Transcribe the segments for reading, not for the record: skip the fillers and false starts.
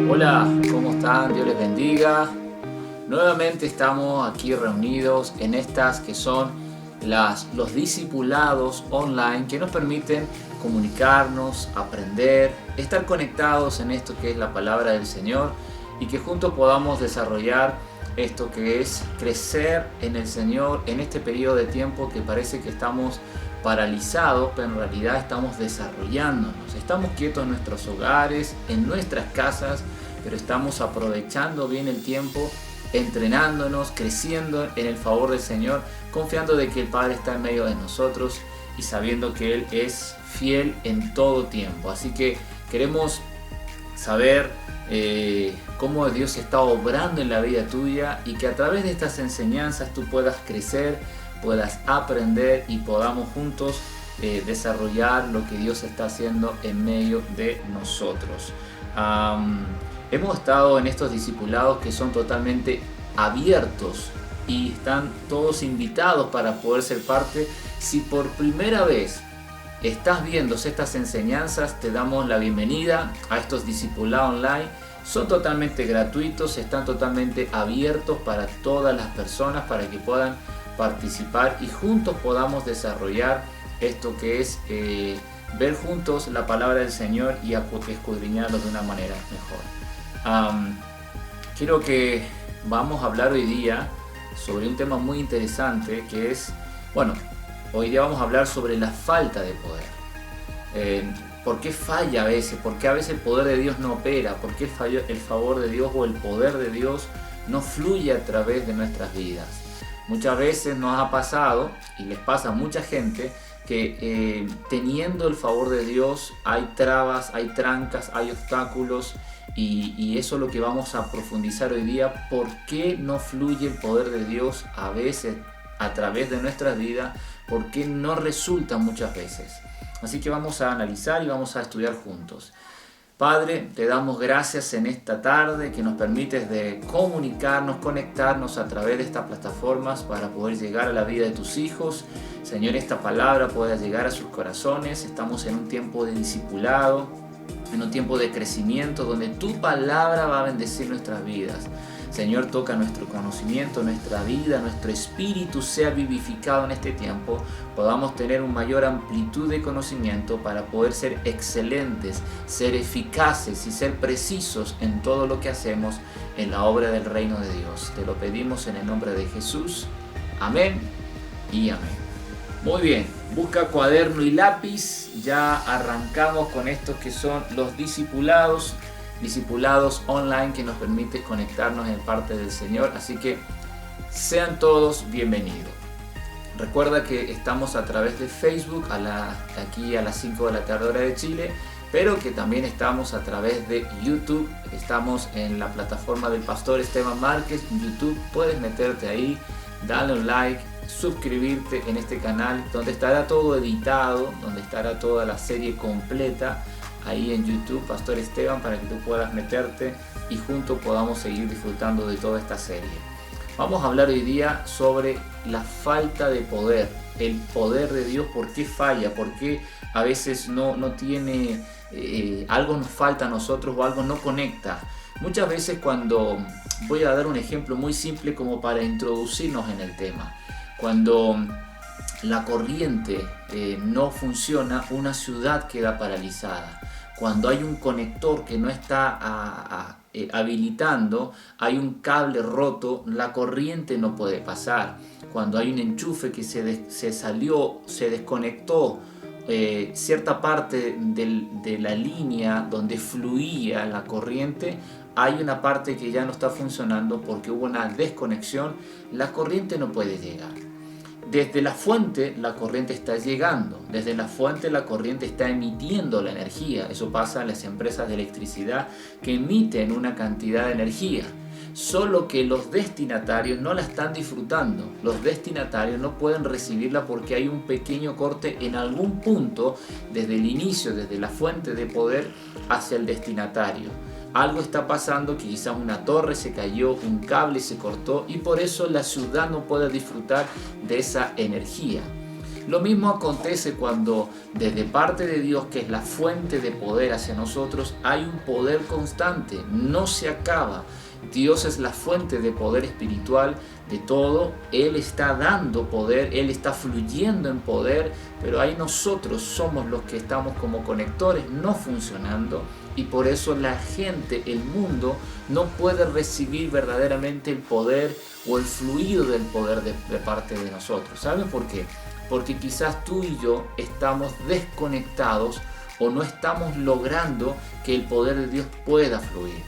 Hola, ¿cómo están? Dios les bendiga. Nuevamente estamos aquí reunidos en estas que son los discipulados online que nos permiten comunicarnos, aprender, estar conectados en esto que es la palabra del Señor y que juntos podamos desarrollar esto que es crecer en el Señor en este periodo de tiempo que parece que estamos paralizados, pero en realidad estamos desarrollándonos. Estamos quietos en nuestros hogares, en nuestras casas, pero estamos aprovechando bien el tiempo, entrenándonos, creciendo en el favor del Señor, confiando de que el Padre está en medio de nosotros y sabiendo que Él es fiel en todo tiempo. Así que queremos saber cómo Dios está obrando en la vida tuya y que a través de estas enseñanzas tú puedas crecer, puedas aprender y podamos juntos desarrollar lo que Dios está haciendo en medio de nosotros. Hemos estado en estos discipulados que son totalmente abiertos y están todos invitados para poder ser parte. Si por primera vez estás viendo estas enseñanzas, te damos la bienvenida a estos discipulados online. Son totalmente gratuitos, están totalmente abiertos para todas las personas para que puedan participar y juntos podamos desarrollar esto que es ver juntos la palabra del Señor y escudriñarlo de una manera mejor. Quiero que vamos a hablar hoy día sobre un tema muy interesante que es, hoy día vamos a hablar sobre la falta de poder. ¿Por qué falla a veces? ¿Por qué a veces el poder de Dios no opera? ¿Por qué el favor de Dios o el poder de Dios no fluye a través de nuestras vidas? Muchas veces nos ha pasado, y les pasa a mucha gente, que teniendo el favor de Dios hay trabas, hay trancas, hay obstáculos, y eso es lo que vamos a profundizar hoy día. ¿Por qué no fluye el poder de Dios a veces a través de nuestras vidas? ¿Por qué no resulta muchas veces? Así que vamos a analizar y vamos a estudiar juntos. Padre, te damos gracias en esta tarde que nos permites de comunicarnos, conectarnos a través de estas plataformas para poder llegar a la vida de tus hijos. Señor, esta palabra pueda llegar a sus corazones. Estamos en un tiempo de discipulado, en un tiempo de crecimiento donde tu palabra va a bendecir nuestras vidas. Señor, toca nuestro conocimiento, nuestra vida, nuestro espíritu sea vivificado en este tiempo, podamos tener una mayor amplitud de conocimiento para poder ser excelentes, ser eficaces y ser precisos en todo lo que hacemos en la obra del reino de Dios. Te lo pedimos en el nombre de Jesús. Amén y amén. Muy bien, busca cuaderno y lápiz. Ya arrancamos con estos que son los discipulados online que nos permite conectarnos en parte del Señor, así que sean todos bienvenidos. Recuerda que estamos a través de Facebook aquí a las 5 de la tarde hora de Chile, pero que también estamos a través de YouTube. Estamos en la plataforma del Pastor Esteban Márquez en YouTube. Puedes meterte ahí, darle un like, suscribirte en este canal donde estará todo editado, donde estará toda la serie completa ahí en YouTube, Pastor Esteban, para que tú puedas meterte y juntos podamos seguir disfrutando de toda esta serie. Vamos a hablar hoy día sobre la falta de poder, el poder de Dios. ¿Por qué falla? ¿Por qué a veces no tiene, algo nos falta a nosotros o algo no conecta? Muchas veces voy a dar un ejemplo muy simple como para introducirnos en el tema. Cuando la corriente no funciona, una ciudad queda paralizada. Cuando hay un conector que no está habilitando, hay un cable roto, la corriente no puede pasar. Cuando hay un enchufe que se desconectó cierta parte de la línea donde fluía la corriente, hay una parte que ya no está funcionando porque hubo una desconexión, la corriente no puede llegar. Desde la fuente la corriente está llegando, desde la fuente la corriente está emitiendo la energía. Eso pasa en las empresas de electricidad que emiten una cantidad de energía. Solo que los destinatarios no la están disfrutando. Los destinatarios no pueden recibirla porque hay un pequeño corte en algún punto desde el inicio, desde la fuente de poder hacia el destinatario. Algo está pasando, que quizás una torre se cayó, un cable se cortó y por eso la ciudad no puede disfrutar de esa energía. Lo mismo acontece cuando desde parte de Dios, que es la fuente de poder hacia nosotros, hay un poder constante, no se acaba. Dios es la fuente de poder espiritual de todo. Él está dando poder, Él está fluyendo en poder, pero ahí nosotros somos los que estamos como conectores no funcionando, y por eso la gente, el mundo, no puede recibir verdaderamente el poder o el fluido del poder de parte de nosotros. ¿Saben por qué? Porque quizás tú y yo estamos desconectados o no estamos logrando que el poder de Dios pueda fluir.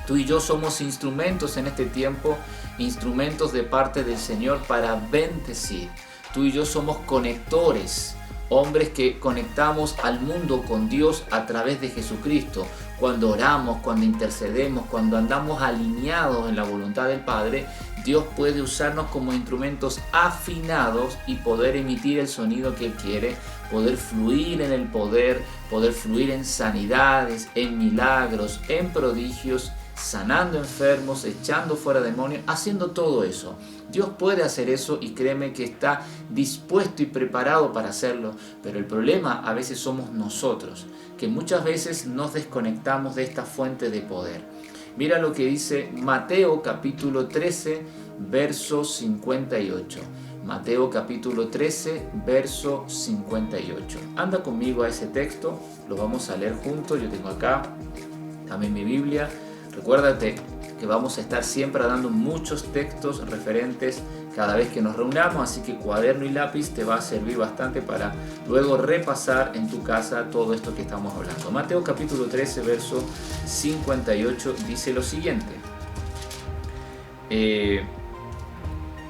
Tú y yo somos instrumentos en este tiempo, instrumentos de parte del Señor para bendecir. Tú y yo somos conectores, hombres que conectamos al mundo con Dios a través de Jesucristo. Cuando oramos, cuando intercedemos, cuando andamos alineados en la voluntad del Padre, Dios puede usarnos como instrumentos afinados y poder emitir el sonido que Él quiere, poder fluir en el poder fluir en sanidades, en milagros, en prodigios, sanando enfermos, echando fuera demonios, haciendo todo eso. Dios puede hacer eso y créeme que está dispuesto y preparado para hacerlo, pero el problema a veces somos nosotros, que muchas veces nos desconectamos de esta fuente de poder. Mira lo que dice Mateo capítulo 13, verso 58. Mateo capítulo 13, verso 58. Anda conmigo a ese texto, lo vamos a leer juntos. Yo tengo acá también mi Biblia. Recuérdate que vamos a estar siempre dando muchos textos referentes cada vez que nos reunamos, así que cuaderno y lápiz te va a servir bastante para luego repasar en tu casa todo esto que estamos hablando. Mateo capítulo 13, verso 58 dice lo siguiente.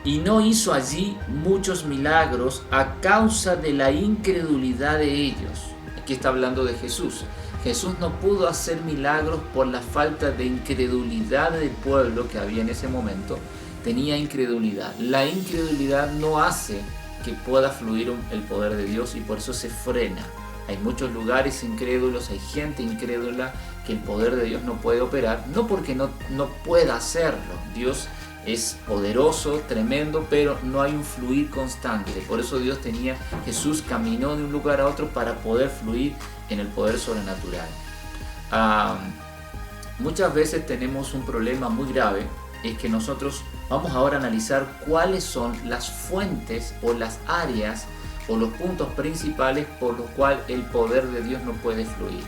Y no hizo allí muchos milagros a causa de la incredulidad de ellos. Aquí está hablando de Jesús. Jesús no pudo hacer milagros por la falta de incredulidad del pueblo que había en ese momento. Tenía incredulidad. La incredulidad no hace que pueda fluir el poder de Dios y por eso se frena. Hay muchos lugares incrédulos, hay gente incrédula que el poder de Dios no puede operar, no porque no pueda hacerlo. Dios es poderoso, tremendo, pero no hay un fluir constante. Por eso Jesús caminó de un lugar a otro para poder fluir en el poder sobrenatural. Muchas veces tenemos un problema muy grave, es que nosotros vamos ahora a analizar cuáles son las fuentes o las áreas o los puntos principales por los cuales el poder de Dios no puede fluir.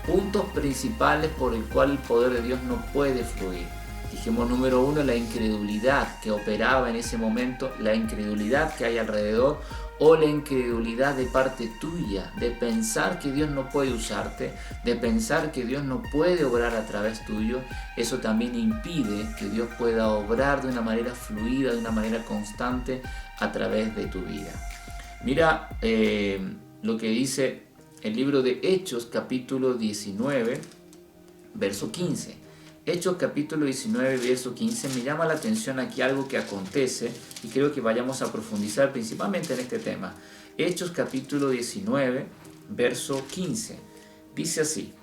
Puntos principales por el cual el poder de Dios no puede fluir. Dijimos número 1, la incredulidad que operaba en ese momento, la incredulidad que hay alrededor o la incredulidad de parte tuya, de pensar que Dios no puede usarte, de pensar que Dios no puede obrar a través tuyo. Eso también impide que Dios pueda obrar de una manera fluida, de una manera constante a través de tu vida. Mira lo que dice el libro de Hechos capítulo 19, verso 15. Hechos capítulo 19, verso 15, me llama la atención aquí algo que acontece y creo que vayamos a profundizar principalmente en este tema. Hechos capítulo 19, verso 15, dice así.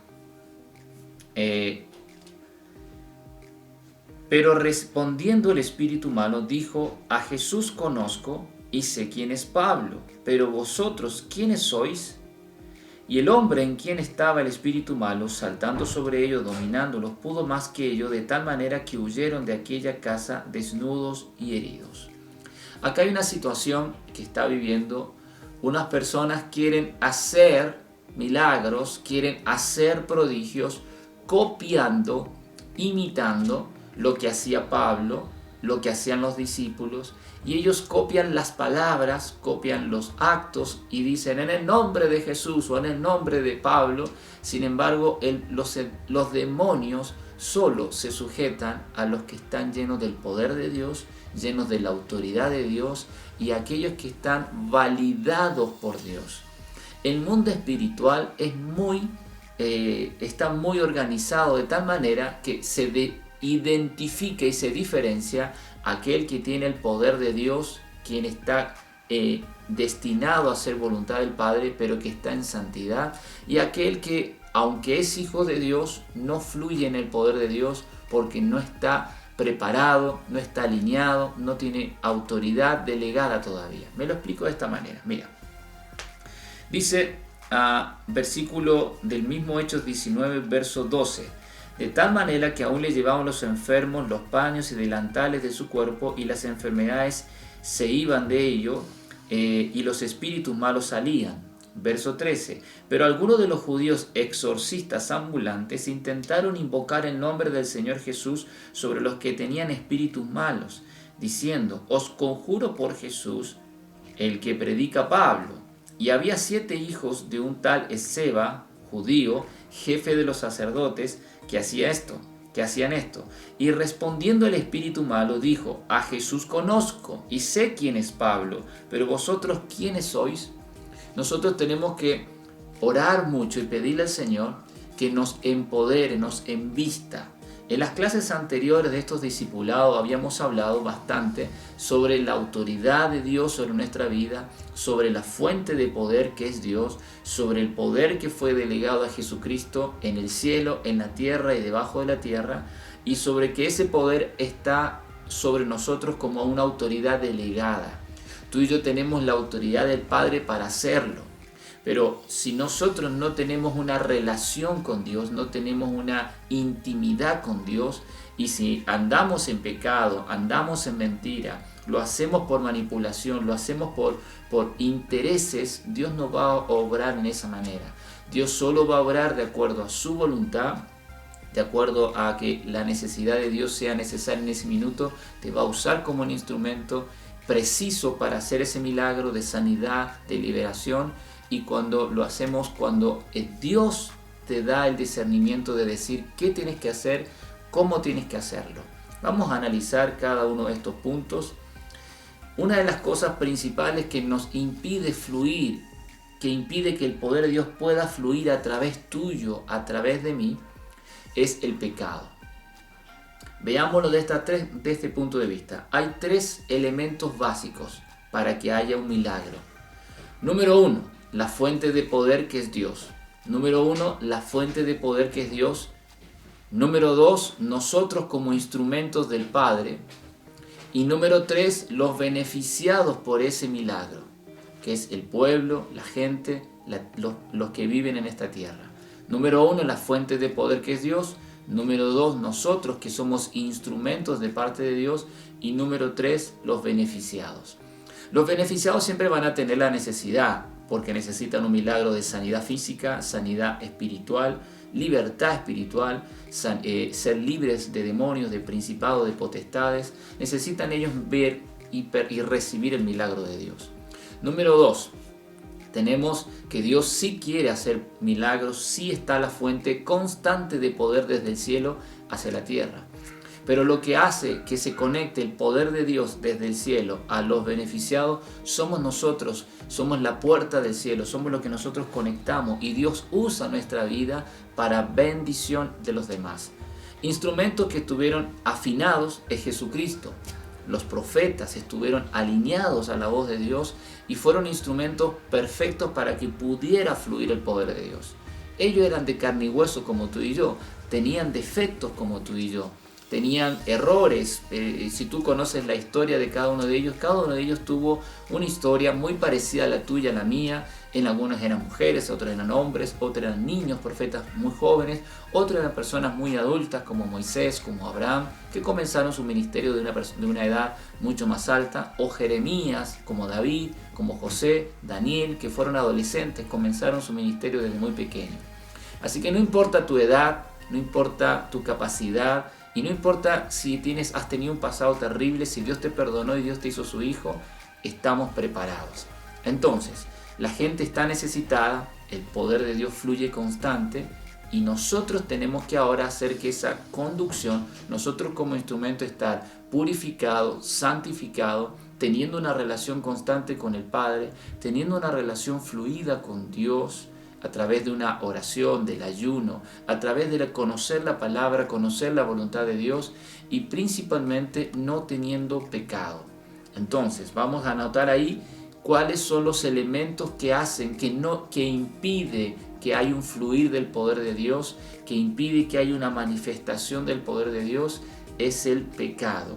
Pero respondiendo el espíritu malo dijo: a Jesús conozco y sé quién es Pablo, pero vosotros, ¿quiénes sois? Y el hombre en quien estaba el espíritu malo, saltando sobre ellos, dominándolos, pudo más que ellos, de tal manera que huyeron de aquella casa desnudos y heridos. Acá hay una situación que está viviendo. Unas personas quieren hacer milagros, quieren hacer prodigios, copiando, imitando lo que hacía Pablo, lo que hacían los discípulos, y ellos copian las palabras, copian los actos y dicen en el nombre de Jesús o en el nombre de Pablo. Sin embargo, los demonios solo se sujetan a los que están llenos del poder de Dios, llenos de la autoridad de Dios y aquellos que están validados por Dios. El mundo espiritual está muy organizado de tal manera que se identifica y se diferencia aquel que tiene el poder de Dios, quien está destinado a hacer voluntad del Padre, pero que está en santidad, y aquel que, aunque es hijo de Dios, no fluye en el poder de Dios porque no está preparado, no está alineado, no tiene autoridad delegada todavía. Me lo explico de esta manera. Mira, dice versículo del mismo Hechos 19, verso 12. De tal manera que aún le llevaban los enfermos los paños y delantales de su cuerpo, y las enfermedades se iban de ello, y los espíritus malos salían. Verso 13. Pero algunos de los judíos exorcistas ambulantes intentaron invocar el nombre del Señor Jesús sobre los que tenían espíritus malos, diciendo: os conjuro por Jesús, el que predica Pablo. Y había 7 hijos de un tal Esceva, judío, jefe de los sacerdotes, que hacían esto. Y respondiendo el espíritu malo, dijo: a Jesús conozco y sé quién es Pablo, pero vosotros, ¿quiénes sois? Nosotros tenemos que orar mucho y pedirle al Señor que nos empodere, nos envista. En las clases anteriores de estos discipulados habíamos hablado bastante sobre la autoridad de Dios sobre nuestra vida, sobre la fuente de poder que es Dios, sobre el poder que fue delegado a Jesucristo en el cielo, en la tierra y debajo de la tierra, y sobre que ese poder está sobre nosotros como una autoridad delegada. Tú y yo tenemos la autoridad del Padre para hacerlo. Pero si nosotros no tenemos una relación con Dios, no tenemos una intimidad con Dios, y si andamos en pecado, andamos en mentira, lo hacemos por manipulación, lo hacemos por intereses, Dios no va a obrar en esa manera. Dios solo va a obrar de acuerdo a su voluntad, de acuerdo a que la necesidad de Dios sea necesaria en ese minuto. Te va a usar como un instrumento preciso para hacer ese milagro de sanidad, de liberación. Y cuando lo hacemos, cuando Dios te da el discernimiento de decir qué tienes que hacer, cómo tienes que hacerlo. Vamos a analizar cada uno de estos puntos. Una de las cosas principales que nos impide fluir, que impide que el poder de Dios pueda fluir a través tuyo, a través de mí, es el pecado. Veámoslo de este punto de vista. Hay 3 elementos básicos para que haya un milagro. Número 1, la fuente de poder que es Dios. Número 1, la fuente de poder que es Dios. Número 2, nosotros como instrumentos del Padre. Y número 3, los beneficiados por ese milagro, que es el pueblo, la gente, los que viven en esta tierra. Número 1, la fuente de poder que es Dios. Número 2, nosotros que somos instrumentos de parte de Dios. Y número 3, los beneficiados. Los beneficiados siempre van a tener la necesidad, porque necesitan un milagro de sanidad física, sanidad espiritual, libertad espiritual, ser libres de demonios, de principados, de potestades. Necesitan ellos ver y recibir el milagro de Dios. Número 2, tenemos que Dios sí quiere hacer milagros, sí está la fuente constante de poder desde el cielo hacia la tierra. Pero lo que hace que se conecte el poder de Dios desde el cielo a los beneficiados somos nosotros, somos la puerta del cielo, somos lo que nosotros conectamos, y Dios usa nuestra vida para bendición de los demás. Instrumentos que estuvieron afinados es Jesucristo. Los profetas estuvieron alineados a la voz de Dios y fueron instrumentos perfectos para que pudiera fluir el poder de Dios. Ellos eran de carne y hueso como tú y yo, tenían defectos como tú y yo, tenían errores. Si tú conoces la historia de cada uno de ellos tuvo una historia muy parecida a la tuya, a la mía. En algunos eran mujeres, otros eran hombres, otros eran niños, profetas muy jóvenes, otros eran personas muy adultas como Moisés, como Abraham, que comenzaron su ministerio de una edad mucho más alta, o Jeremías, como David, como José, Daniel, que fueron adolescentes, comenzaron su ministerio desde muy pequeños. Así que no importa tu edad, no importa tu capacidad, y no importa si has tenido un pasado terrible, si Dios te perdonó y Dios te hizo su hijo, estamos preparados. Entonces, la gente está necesitada, el poder de Dios fluye constante, y nosotros tenemos que ahora hacer que esa conducción, nosotros como instrumento, estar purificado, santificado, teniendo una relación constante con el Padre, teniendo una relación fluida con Dios, a través de una oración, del ayuno, a través de conocer la palabra, conocer la voluntad de Dios, y principalmente no teniendo pecado. Entonces, vamos a anotar ahí cuáles son los elementos que hacen, que impide que haya un fluir del poder de Dios, que impide que haya una manifestación del poder de Dios, es el pecado.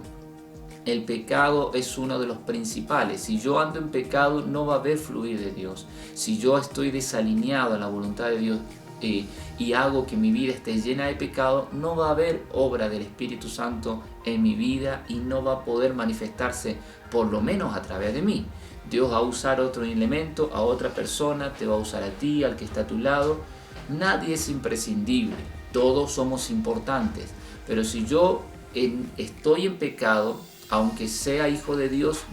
El pecado es uno de los principales. Si yo ando en pecado, no va a haber fluir de Dios. Si yo estoy desalineado a la voluntad de Dios y hago que mi vida esté llena de pecado, no va a haber obra del Espíritu Santo en mi vida y no va a poder manifestarse, por lo menos a través de mí. Dios va a usar otro elemento, a otra persona, te va a usar a ti, al que está a tu lado. Nadie es imprescindible, todos somos importantes. Pero si yo estoy en pecado, aunque sea hijo de Dios,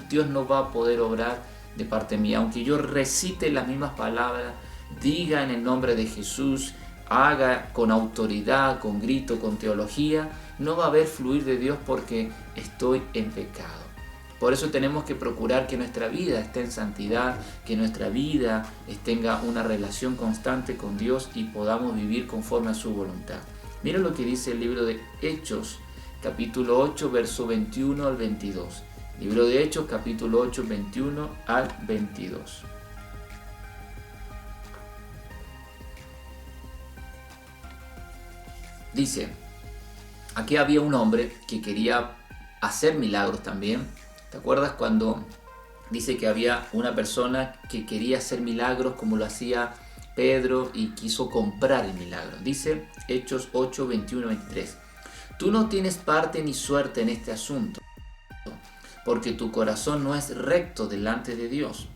Dios no va a poder obrar de parte mía. Aunque yo recite las mismas palabras, diga en el nombre de Jesús, haga con autoridad, con grito, con teología, no va a haber fluir de Dios porque estoy en pecado. Por eso tenemos que procurar que nuestra vida esté en santidad, que nuestra vida tenga una relación constante con Dios y podamos vivir conforme a su voluntad. Mira lo que dice el libro de Hechos, capítulo 8, verso 21 al 22. Libro de Hechos, capítulo 8, 21 al 22. Dice, aquí había un hombre que quería hacer milagros también. ¿Te acuerdas cuando dice que había una persona que quería hacer milagros como lo hacía Pedro y quiso comprar el milagro? Dice Hechos 8, 21, 23. Tú no tienes parte ni suerte en este asunto, porque tu corazón no es recto delante de Dios.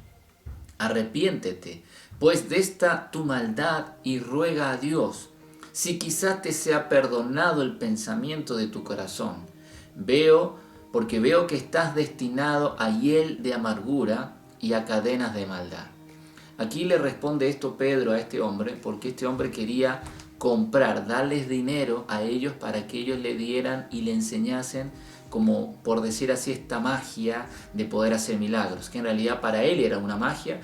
Arrepiéntete, pues de esta tu maldad y ruega a Dios, si quizá te sea perdonado el pensamiento de tu corazón. Porque veo que estás destinado a hiel de amargura y a cadenas de maldad. Aquí le responde esto Pedro a este hombre, porque este hombre quería comprar, darles dinero a ellos para que ellos le dieran y le enseñasen, como por decir así, esta magia de poder hacer milagros, que en realidad para él era una magia,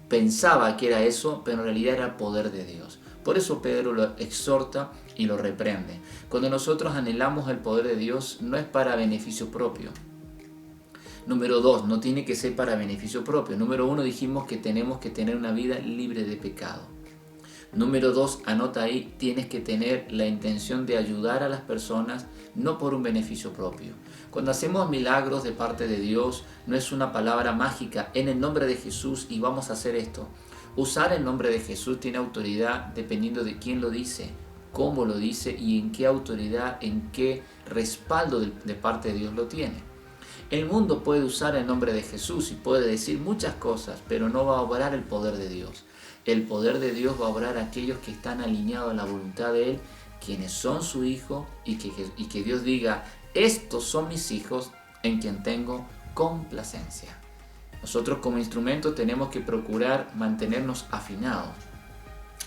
pensaba que era eso, pero en realidad era el poder de Dios. Por eso Pedro lo exhorta y lo reprende. Cuando nosotros anhelamos el poder de Dios, no es para beneficio propio. Número 2, no tiene que ser para beneficio propio. Número 1, dijimos que tenemos que tener una vida libre de pecado. Número 2, anota ahí, tienes que tener la intención de ayudar a las personas, no por un beneficio propio. Cuando hacemos milagros de parte de Dios, no es una palabra mágica, en el nombre de Jesús y vamos a hacer esto. Usar el nombre de Jesús tiene autoridad dependiendo de quién lo dice, cómo lo dice y en qué autoridad, en qué respaldo de parte de Dios lo tiene. El mundo puede usar el nombre de Jesús y puede decir muchas cosas, pero no va a obrar el poder de Dios. El poder de Dios va a obrar a aquellos que están alineados a la voluntad de Él, quienes son su hijo y que Dios diga, estos son mis hijos en quien tengo complacencia. Nosotros como instrumento tenemos que procurar mantenernos afinados.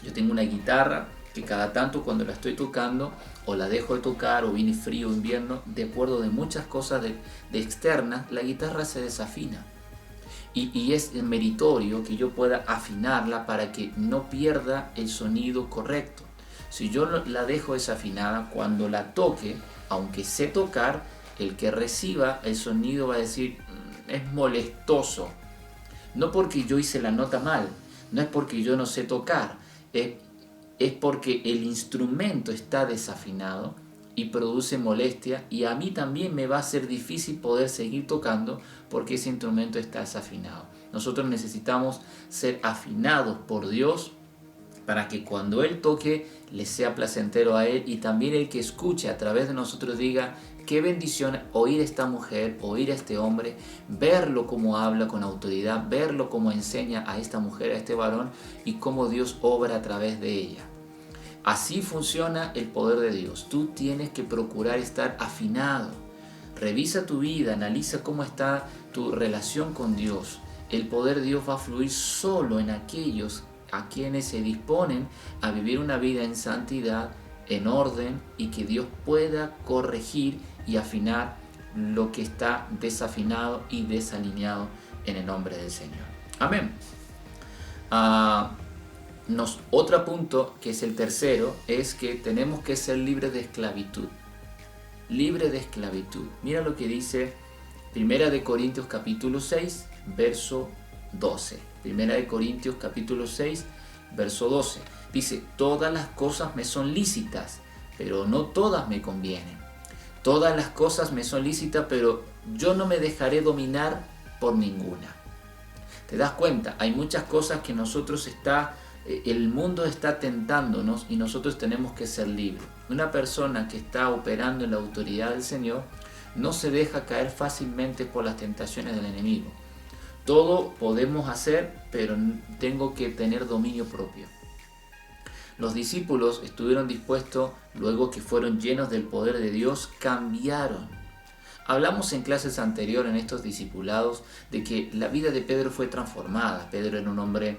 Yo tengo una guitarra que cada tanto cuando la estoy tocando o la dejo de tocar o viene frío o invierno, de acuerdo de muchas cosas de externas, la guitarra se desafina. Y es meritorio que yo pueda afinarla para que no pierda el sonido correcto. Si yo la dejo desafinada, cuando la toque, aunque sé tocar, el que reciba el sonido va a decir, es molestoso. No porque yo hice la nota mal, no es porque yo no sé tocar, es porque el instrumento está desafinado y produce molestia, y a mí también me va a ser difícil poder seguir tocando porque ese instrumento está desafinado. Nosotros necesitamos ser afinados por Dios para que cuando Él toque le sea placentero a Él, y también el que escuche a través de nosotros diga, qué bendición oír a esta mujer, oír a este hombre, verlo como habla con autoridad, verlo como enseña a esta mujer, a este varón, y cómo Dios obra a través de ella. Así funciona el poder de Dios. Tú tienes que procurar estar afinado. Revisa tu vida, analiza cómo está tu relación con Dios. El poder de Dios va a fluir solo en aquellos a quienes se disponen a vivir una vida en santidad, en orden, y que Dios pueda corregir y afinar lo que está desafinado y desalineado en el nombre del Señor. Amén. Otro punto, que es el tercero, es que tenemos que ser libres de esclavitud. Libre de esclavitud. Mira lo que dice 1 Corintios capítulo 6, verso 12. 1 Corintios capítulo 6, verso 12. Dice, todas las cosas me son lícitas, pero no todas me convienen. Todas las cosas me son lícitas, pero yo no me dejaré dominar por ninguna. ¿Te das cuenta? Hay muchas cosas que el mundo está tentándonos y nosotros tenemos que ser libres. Una persona que está operando en la autoridad del Señor no se deja caer fácilmente por las tentaciones del enemigo. Todo podemos hacer, pero tengo que tener dominio propio. Los discípulos estuvieron dispuestos, luego que fueron llenos del poder de Dios, cambiaron. Hablamos en clases anteriores, en estos discipulados, de que la vida de Pedro fue transformada. Pedro era un hombre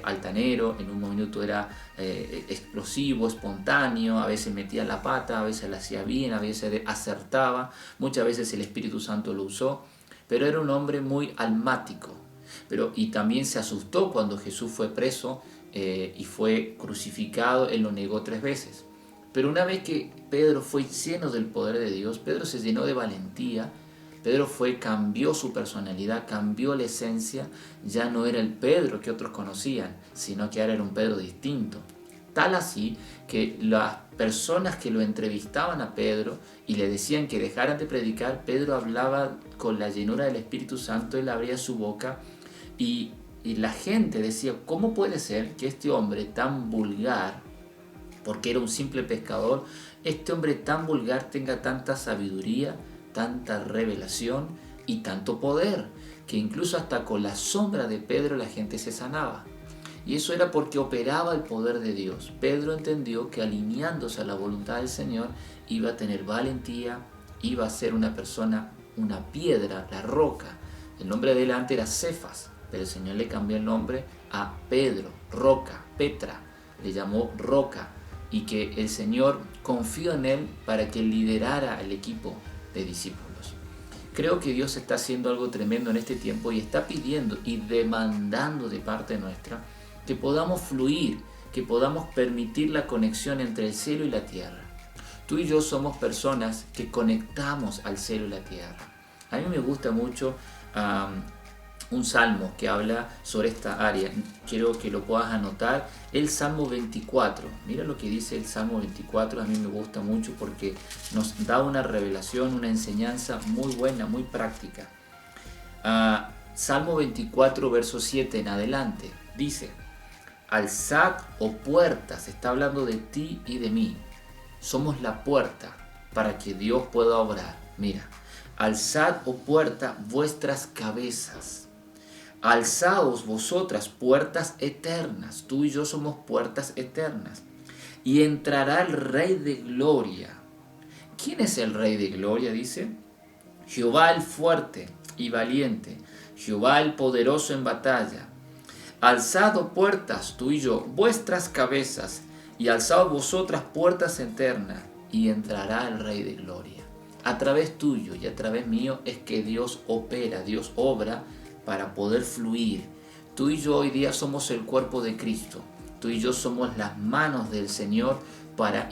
altanero, en un minuto era explosivo, espontáneo, a veces metía la pata, a veces la hacía bien, a veces acertaba, muchas veces el Espíritu Santo lo usó, pero era un hombre muy almático. Y también se asustó cuando Jesús fue preso y fue crucificado, él lo negó 3 veces. Pero una vez que Pedro fue lleno del poder de Dios, Pedro se llenó de valentía, Pedro cambió su personalidad, cambió la esencia, ya no era el Pedro que otros conocían, sino que ahora era un Pedro distinto. Tal así que las personas que lo entrevistaban a Pedro y le decían que dejaran de predicar, Pedro hablaba con la llenura del Espíritu Santo, él abría su boca y la gente decía, ¿cómo puede ser que este hombre tan vulgar, porque era un simple pescador, este hombre tan vulgar tenga tanta sabiduría, tanta revelación y tanto poder, que incluso hasta con la sombra de Pedro la gente se sanaba? Y eso era porque operaba el poder de Dios. Pedro entendió que alineándose a la voluntad del Señor iba a tener valentía, iba a ser una persona, una piedra, la roca. El nombre de él antes era Cefas, pero el Señor le cambió el nombre a Pedro, roca, Petra, le llamó roca, y que el Señor confió en él para que liderara el equipo de discípulos. Creo que Dios está haciendo algo tremendo en este tiempo y está pidiendo y demandando de parte nuestra que podamos fluir, que podamos permitir la conexión entre el cielo y la tierra. Tú y yo somos personas que conectamos al cielo y la tierra. A mí me gusta mucho un salmo que habla sobre esta área. Quiero que lo puedas anotar. El Salmo 24. Mira lo que dice el Salmo 24. A mí me gusta mucho porque nos da una revelación, una enseñanza muy buena, muy práctica. Salmo 24, verso 7 en adelante. Dice: alzad, oh puertas, está hablando de ti y de mí. Somos la puerta para que Dios pueda obrar. Mira, alzad, oh puerta, vuestras cabezas. Alzaos vosotras, puertas eternas. Tú y yo somos puertas eternas. Y entrará el Rey de Gloria. ¿Quién es el Rey de Gloria? Dice: Jehová el fuerte y valiente, Jehová el poderoso en batalla. Alzad, oh puertas, tú y yo, vuestras cabezas, y alzaos vosotras, puertas eternas, y entrará el Rey de Gloria. A través tuyo y a través mío es que Dios opera, Dios obra para poder fluir. Tú y yo hoy día somos el cuerpo de Cristo. Tú y yo somos las manos del Señor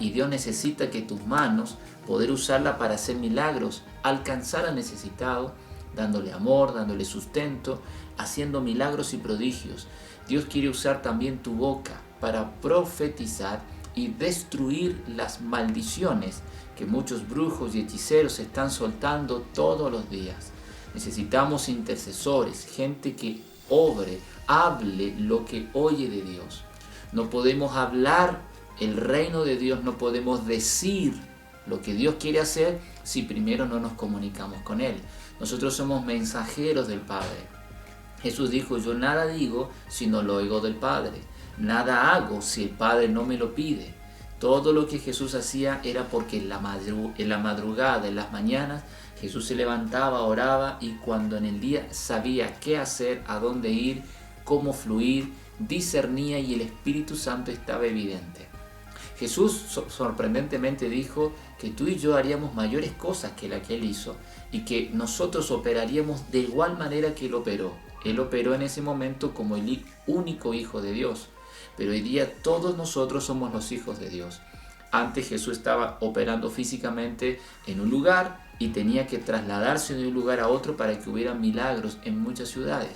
y Dios necesita que tus manos, poder usarla para hacer milagros, alcanzar al necesitado, dándole amor, dándole sustento, haciendo milagros y prodigios. Dios quiere usar también tu boca para profetizar y destruir las maldiciones que muchos brujos y hechiceros están soltando todos los días. Necesitamos intercesores, gente que obre, hable lo que oye de Dios. No podemos hablar el reino de Dios, no podemos decir lo que Dios quiere hacer si primero no nos comunicamos con Él. Nosotros somos mensajeros del Padre. Jesús dijo: yo nada digo si no lo oigo del Padre. Nada hago si el Padre no me lo pide. Todo lo que Jesús hacía era porque en la madrugada, en las mañanas, Jesús se levantaba, oraba, y cuando en el día sabía qué hacer, a dónde ir, cómo fluir, discernía y el Espíritu Santo estaba evidente. Jesús sorprendentemente dijo que tú y yo haríamos mayores cosas que la que Él hizo y que nosotros operaríamos de igual manera que Él operó. Él operó en ese momento como el único Hijo de Dios, pero hoy día todos nosotros somos los hijos de Dios. Antes Jesús estaba operando físicamente en un lugar y tenía que trasladarse de un lugar a otro para que hubiera milagros en muchas ciudades.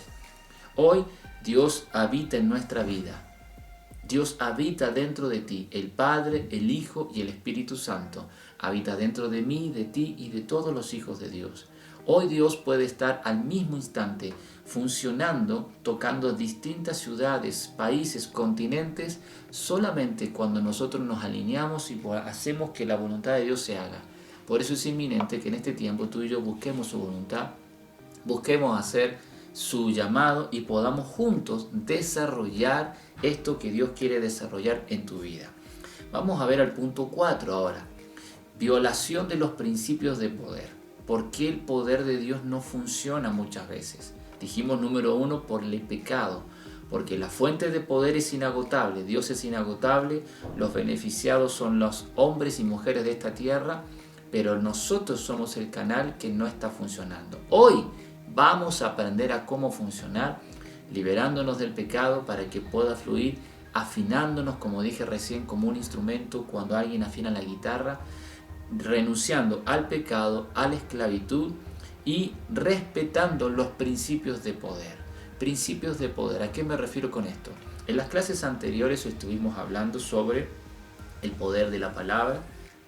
Hoy Dios habita en nuestra vida Dios habita dentro de ti, el Padre, el Hijo y el Espíritu Santo. Habita dentro de mí, de ti y de todos los hijos de Dios. Hoy Dios puede estar al mismo instante funcionando, tocando distintas ciudades, países, continentes, solamente cuando nosotros nos alineamos y hacemos que la voluntad de Dios se haga. Por eso es inminente que en este tiempo tú y yo busquemos su voluntad, busquemos hacer su llamado y podamos juntos desarrollar esto que Dios quiere desarrollar en tu vida. Vamos a ver al punto 4 ahora. Violación de los principios de poder. ¿Por qué el poder de Dios no funciona muchas veces? Dijimos número 1, por el pecado. Porque la fuente de poder es inagotable, Dios es inagotable, los beneficiados son los hombres y mujeres de esta tierra, pero nosotros somos el canal que no está funcionando. Hoy vamos a aprender a cómo funcionar, liberándonos del pecado para que pueda fluir, afinándonos, como dije recién, como un instrumento cuando alguien afina la guitarra, renunciando al pecado, a la esclavitud y respetando los principios de poder. Principios de poder, ¿a qué me refiero con esto? En las clases anteriores estuvimos hablando sobre el poder de la palabra,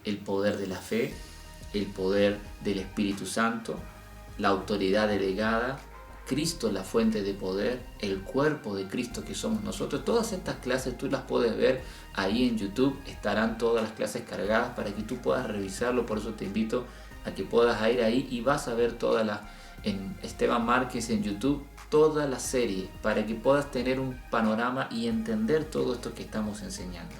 el poder de la fe, el poder del Espíritu Santo, la autoridad delegada, Cristo la fuente de poder, el cuerpo de Cristo que somos nosotros. Todas estas clases tú las puedes ver ahí en YouTube, estarán todas las clases cargadas para que tú puedas revisarlo, por eso te invito a que puedas ir ahí y vas a ver todas las, en Esteban Márquez en YouTube, toda la serie para que puedas tener un panorama y entender todo esto que estamos enseñando.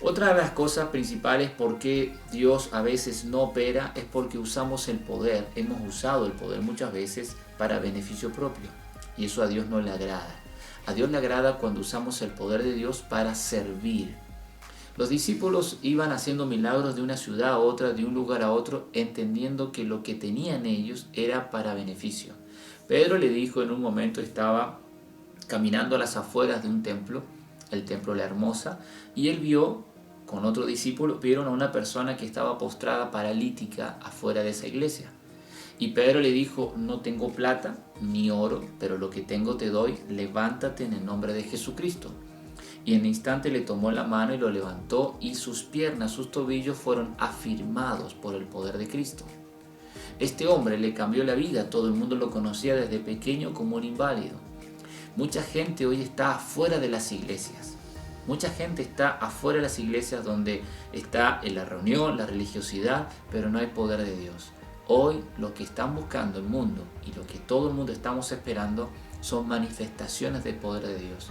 Otra de las cosas principales por qué Dios a veces no opera es porque usamos el poder, hemos usado el poder muchas veces para beneficio propio y eso a Dios no le agrada. A Dios le agrada cuando usamos el poder de Dios para servir. Los discípulos iban haciendo milagros de una ciudad a otra, de un lugar a otro, entendiendo que lo que tenían ellos era para beneficio. Pedro le dijo en un momento, estaba caminando a las afueras de un templo, el templo La Hermosa, y él vio, con otro discípulo, vieron a una persona que estaba postrada paralítica afuera de esa iglesia. Y Pedro le dijo, no tengo plata ni oro, pero lo que tengo te doy, levántate en el nombre de Jesucristo. Y en el instante le tomó la mano y lo levantó, y sus piernas, sus tobillos fueron afirmados por el poder de Cristo. Este hombre le cambió la vida, todo el mundo lo conocía desde pequeño como un inválido. Mucha gente hoy está afuera de las iglesias. Mucha gente está afuera de las iglesias donde está en la reunión, la religiosidad, pero no hay poder de Dios. Hoy lo que están buscando el mundo y lo que todo el mundo estamos esperando son manifestaciones del poder de Dios.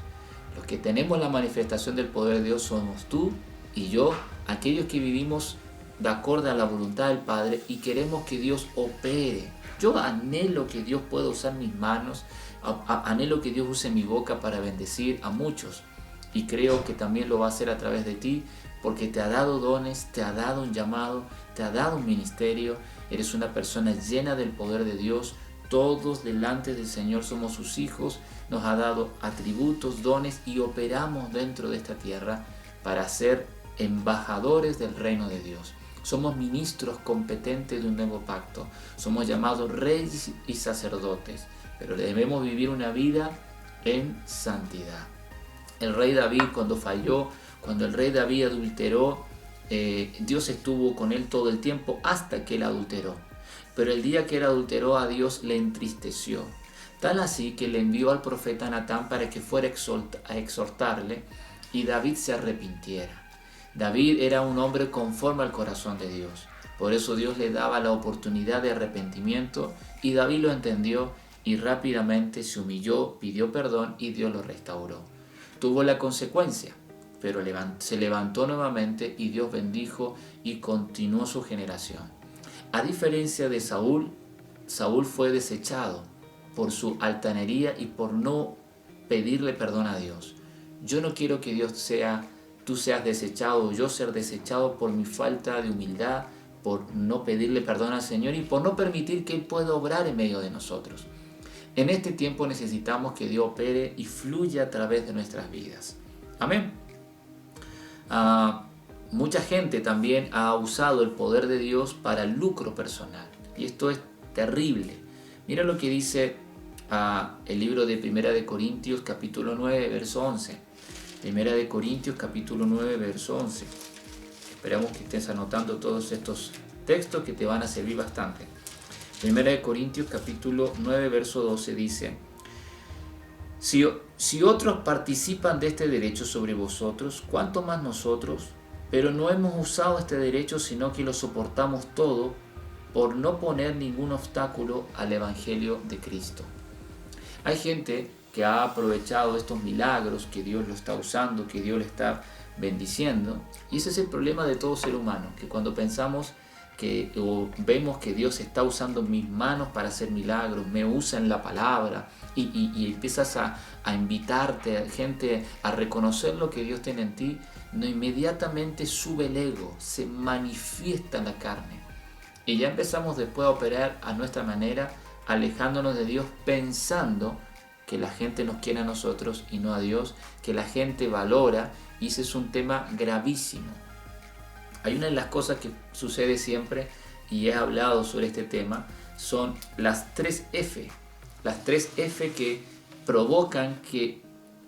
Los que tenemos la manifestación del poder de Dios somos tú y yo, aquellos que vivimos de acuerdo a la voluntad del Padre y queremos que Dios opere. Yo anhelo que Dios pueda usar mis manos, anhelo que Dios use mi boca para bendecir a muchos. Y creo que también lo va a hacer a través de ti, porque te ha dado dones, te ha dado un llamado, te ha dado un ministerio. Eres una persona llena del poder de Dios. Todos delante del Señor somos sus hijos. Nos ha dado atributos, dones y operamos dentro de esta tierra para ser embajadores del reino de Dios. Somos ministros competentes de un nuevo pacto. Somos llamados reyes y sacerdotes, pero debemos vivir una vida en santidad. El rey David cuando falló, cuando el rey David adulteró, Dios estuvo con él todo el tiempo hasta que él adulteró. Pero el día que él adulteró, a Dios le entristeció. Tal así que le envió al profeta Natán para que fuera a exhortarle y David se arrepintiera. David era un hombre conforme al corazón de Dios. Por eso Dios le daba la oportunidad de arrepentimiento y David lo entendió y rápidamente se humilló, pidió perdón y Dios lo restauró. Tuvo la consecuencia, pero se levantó nuevamente y Dios bendijo y continuó su generación. A diferencia de Saúl, Saúl fue desechado por su altanería y por no pedirle perdón a Dios. Yo no quiero que tú seas desechado o yo ser desechado por mi falta de humildad, por no pedirle perdón al Señor y por no permitir que Él pueda obrar en medio de nosotros. En este tiempo necesitamos que Dios opere y fluya a través de nuestras vidas. Amén. Mucha gente también ha usado el poder de Dios para el lucro personal. Y esto es terrible. Mira lo que dice el libro de 1 de Corintios capítulo 9, verso 11. Primera de Corintios capítulo 9 verso 11. Esperamos que estés anotando todos estos textos que te van a servir bastante. Primera de Corintios capítulo 9 verso 12 dice: si otros participan de este derecho sobre vosotros, ¿cuánto más nosotros? Pero no hemos usado este derecho, sino que lo soportamos todo por no poner ningún obstáculo al Evangelio de Cristo. Hay gente que ha aprovechado estos milagros que Dios lo está usando, que Dios le está bendiciendo, y ese es el problema de todo ser humano, que cuando pensamos o vemos que Dios está usando mis manos para hacer milagros, me usa en la palabra, y empiezas a invitarte a gente a reconocer lo que Dios tiene en ti, no, inmediatamente sube el ego, se manifiesta la carne. Y ya empezamos después a operar a nuestra manera, alejándonos de Dios, pensando que la gente nos quiere a nosotros y no a Dios, que la gente valora, y ese es un tema gravísimo. Hay una de las cosas que sucede siempre, y he hablado sobre este tema, son las 3 F. Las 3 F que provocan que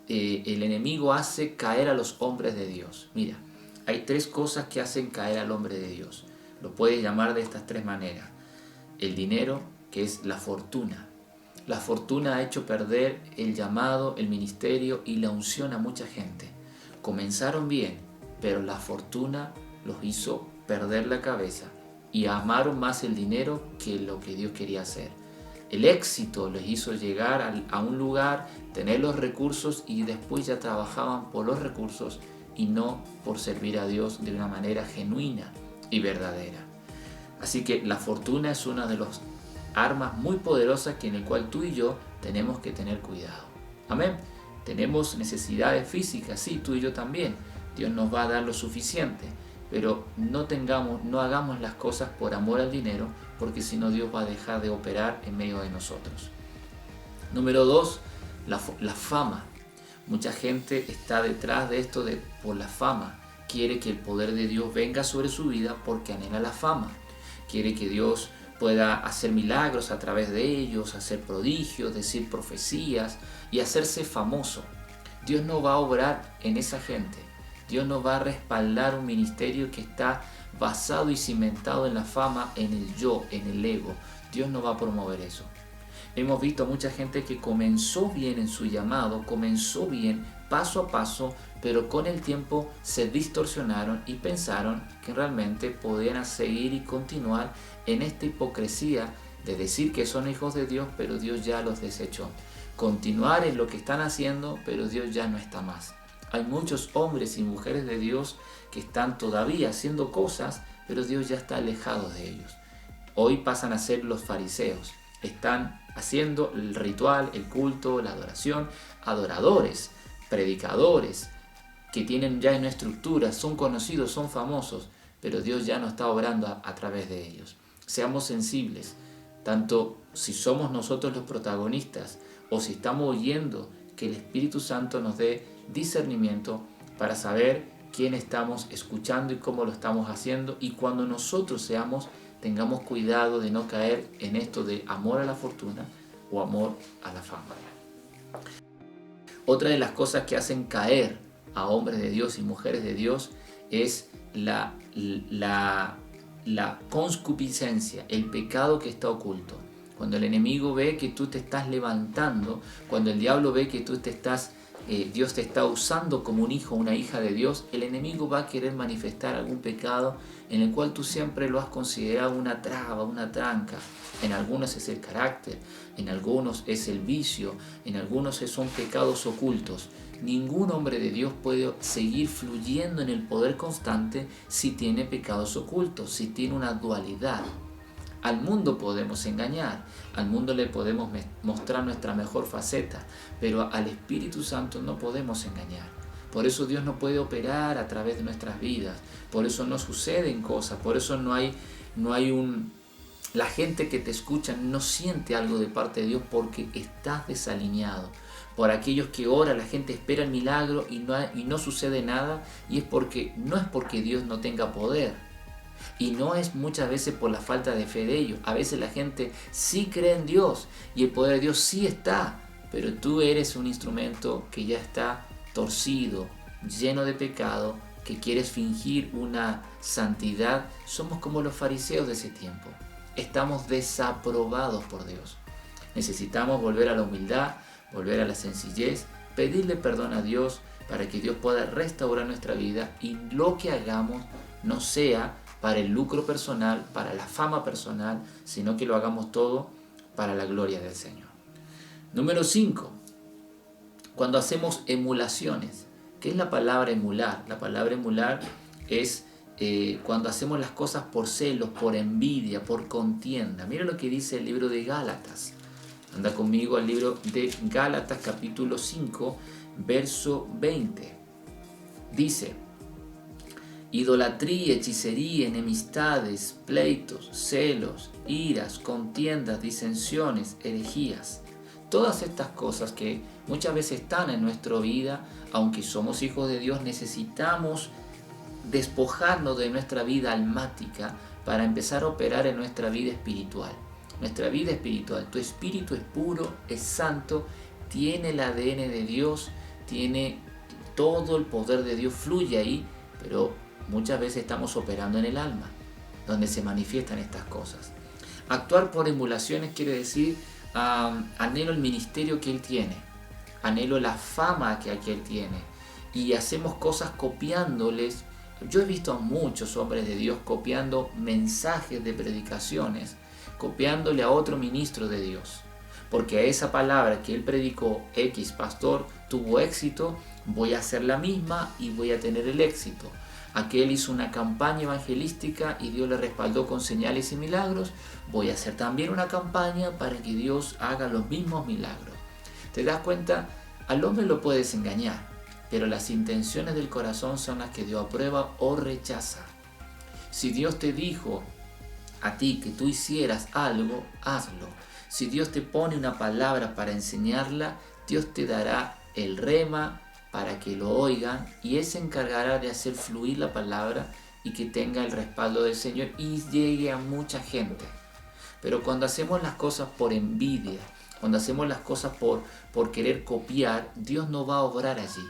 el enemigo hace caer a los hombres de Dios. Mira, hay 3 cosas que hacen caer al hombre de Dios. Lo puedes llamar de estas 3 maneras. El dinero, que es la fortuna. La fortuna ha hecho perder el llamado, el ministerio y la unción a mucha gente. Comenzaron bien, pero la fortuna los hizo perder la cabeza y amaron más el dinero que lo que Dios quería hacer. El éxito les hizo llegar a un lugar, tener los recursos, y después ya trabajaban por los recursos y no por servir a Dios de una manera genuina y verdadera. Así que la fortuna es una de las armas muy poderosas en el cual tú y yo tenemos que tener cuidado. Amén. Tenemos necesidades físicas, sí, tú y yo también. Dios nos va a dar lo suficiente, pero no hagamos las cosas por amor al dinero, porque si no Dios va a dejar de operar en medio de nosotros. Número 2, la fama. Mucha gente está detrás de esto por la fama. Quiere que el poder de Dios venga sobre su vida porque anhela la fama. Quiere que Dios pueda hacer milagros a través de ellos, hacer prodigios, decir profecías y hacerse famoso. Dios no va a obrar en esa gente. Dios no va a respaldar un ministerio que está basado y cimentado en la fama, en el yo, en el ego. Dios no va a promover eso. Hemos visto a mucha gente que comenzó bien en su llamado, comenzó bien, paso a paso, pero con el tiempo se distorsionaron y pensaron que realmente podían seguir y continuar en esta hipocresía de decir que son hijos de Dios, pero Dios ya los desechó. Continuar en lo que están haciendo, pero Dios ya no está más. Hay muchos hombres y mujeres de Dios que están todavía haciendo cosas, pero Dios ya está alejado de ellos. Hoy pasan a ser los fariseos. Están haciendo el ritual, el culto, la adoración, adoradores, predicadores, que tienen ya una estructura, son conocidos, son famosos, pero Dios ya no está obrando a través de ellos. Seamos sensibles, tanto si somos nosotros los protagonistas o si estamos oyendo, que el Espíritu Santo nos dé discernimiento para saber quién estamos escuchando y cómo lo estamos haciendo, y cuando nosotros tengamos cuidado de no caer en esto de amor a la fortuna o amor a la fama. Otra de las cosas que hacen caer a hombres de Dios y mujeres de Dios es la concupiscencia, el pecado que está oculto. Cuando el enemigo ve que tú te estás levantando, cuando el diablo ve que Dios te está usando como un hijo o una hija de Dios, el enemigo va a querer manifestar algún pecado en el cual tú siempre lo has considerado una traba, una tranca. En algunos es el carácter, en algunos es el vicio, en algunos son pecados ocultos. Ningún hombre de Dios puede seguir fluyendo en el poder constante si tiene pecados ocultos, si tiene una dualidad. Al mundo podemos engañar, al mundo le podemos mostrar nuestra mejor faceta, pero al Espíritu Santo no podemos engañar. Por eso Dios no puede operar a través de nuestras vidas, por eso no suceden cosas, por eso la gente que te escucha no siente algo de parte de Dios, porque estás desalineado. Por aquellos que oran, la gente espera el milagro y no sucede nada, y no es porque Dios no tenga poder. Y no es muchas veces por la falta de fe de ellos. A veces la gente sí cree en Dios y el poder de Dios sí está, pero tú eres un instrumento que ya está torcido, lleno de pecado, que quieres fingir una santidad, somos como los fariseos de ese tiempo. Estamos desaprobados por Dios. Necesitamos volver a la humildad, volver a la sencillez, pedirle perdón a Dios para que Dios pueda restaurar nuestra vida y lo que hagamos no sea para el lucro personal, para la fama personal, sino que lo hagamos todo para la gloria del Señor. Número 5. Cuando hacemos emulaciones. ¿Qué es la palabra emular? La palabra emular es cuando hacemos las cosas por celos, por envidia, por contienda. Mira lo que dice el libro de Gálatas. Anda conmigo al libro de Gálatas capítulo 5, verso 20. Dice: idolatría, hechicería, enemistades, pleitos, celos, iras, contiendas, disensiones, herejías. Todas estas cosas que muchas veces están en nuestra vida, aunque somos hijos de Dios, necesitamos despojarnos de nuestra vida almática para empezar a operar en nuestra vida espiritual. Nuestra vida espiritual, tu espíritu es puro, es santo, tiene el ADN de Dios, tiene todo el poder de Dios, fluye ahí, pero muchas veces estamos operando en el alma, donde se manifiestan estas cosas. Actuar por emulaciones quiere decir anhelo el ministerio que Él tiene, anhelo la fama que aquel tiene, y hacemos cosas copiándoles. Yo he visto a muchos hombres de Dios copiando mensajes de predicaciones, copiándole a otro ministro de Dios, porque a esa palabra que él predicó, X pastor, tuvo éxito, voy a hacer la misma y voy a tener el éxito. Aquel hizo una campaña evangelística y Dios le respaldó con señales y milagros, voy a hacer también una campaña para que Dios haga los mismos milagros. ¿Te das cuenta? Al hombre lo puedes engañar, pero las intenciones del corazón son las que Dios aprueba o rechaza. Si Dios te dijo a ti que tú hicieras algo, hazlo. Si Dios te pone una palabra para enseñarla, Dios te dará el rema para que lo oigan y Él se encargará de hacer fluir la palabra y que tenga el respaldo del Señor y llegue a mucha gente. Pero cuando hacemos las cosas por envidia, cuando hacemos las cosas por querer copiar, Dios no va a obrar allí.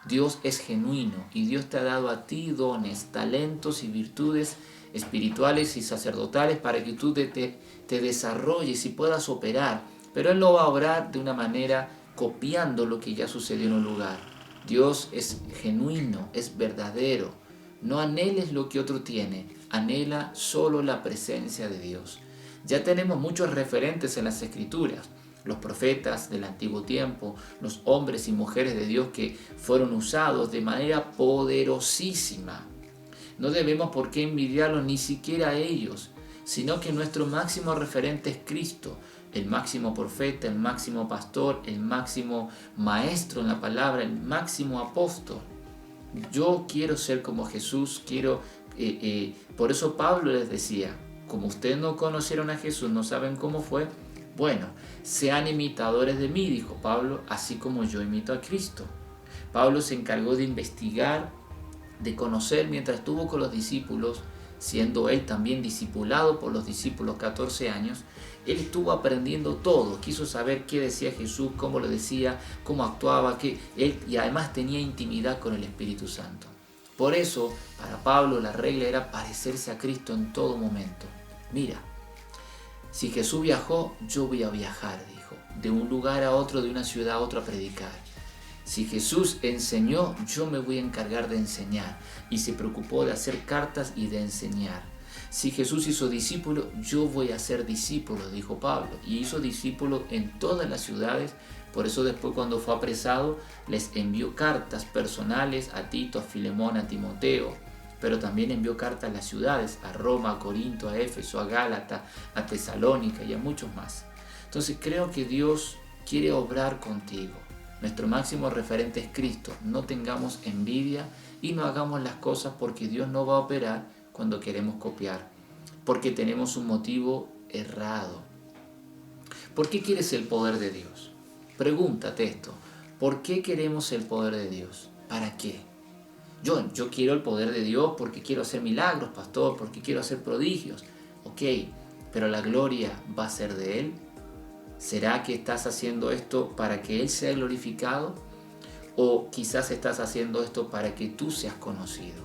Dios es genuino y Dios te ha dado a ti dones, talentos y virtudes espirituales y sacerdotales para que tú te desarrolles y puedas operar. Pero Él no va a obrar de una manera copiando lo que ya sucedió en un lugar. Dios es genuino, es verdadero. No anheles lo que otro tiene, anhela solo la presencia de Dios. Ya tenemos muchos referentes en las Escrituras. Los profetas del antiguo tiempo, los hombres y mujeres de Dios que fueron usados de manera poderosísima. No debemos por qué envidiarlos ni siquiera a ellos, sino que nuestro máximo referente es Cristo, el máximo profeta, el máximo pastor, el máximo maestro en la palabra, el máximo apóstol. Yo quiero ser como Jesús, por eso Pablo les decía, como ustedes no conocieron a Jesús, no saben cómo fue, bueno, sean imitadores de mí, dijo Pablo, así como yo imito a Cristo. Pablo se encargó de investigar, de conocer mientras estuvo con los discípulos, siendo él también discipulado por los discípulos 14 años, él estuvo aprendiendo todo, quiso saber qué decía Jesús, cómo lo decía, cómo actuaba, y además tenía intimidad con el Espíritu Santo. Por eso, para Pablo la regla era parecerse a Cristo en todo momento. Mira, si Jesús viajó, yo voy a viajar, dijo, de un lugar a otro, de una ciudad a otra a predicar. Si Jesús enseñó, yo me voy a encargar de enseñar. Y se preocupó de hacer cartas y de enseñar. Si Jesús hizo discípulo, yo voy a ser discípulo, dijo Pablo. Y hizo discípulos en todas las ciudades. Por eso después cuando fue apresado, les envió cartas personales a Tito, a Filemón, a Timoteo. Pero también envió cartas a las ciudades, a Roma, a Corinto, a Éfeso, a Gálata, a Tesalónica y a muchos más. Entonces creo que Dios quiere obrar contigo. Nuestro máximo referente es Cristo. No tengamos envidia y no hagamos las cosas porque Dios no va a operar cuando queremos copiar. Porque tenemos un motivo errado. ¿Por qué quieres el poder de Dios? Pregúntate esto. ¿Por qué queremos el poder de Dios? ¿Para qué? Yo quiero el poder de Dios porque quiero hacer milagros, pastor, porque quiero hacer prodigios. Ok, pero la gloria va a ser de Él. ¿Será que estás haciendo esto para que Él sea glorificado? o quizás estás haciendo esto para que tú seas conocido.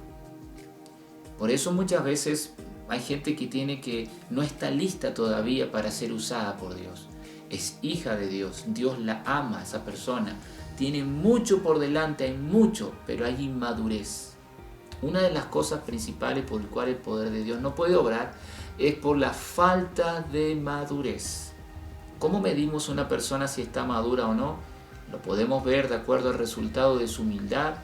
Por eso muchas veces hay gente que no está lista todavía para ser usada por Dios. Es hija de Dios, Dios la ama a esa persona, tiene mucho por delante, hay mucho, pero hay inmadurez. Una de las cosas principales por el cual el poder de Dios no puede obrar es por la falta de madurez. ¿Cómo medimos una persona si está madura o no? Lo podemos ver de acuerdo al resultado de su humildad,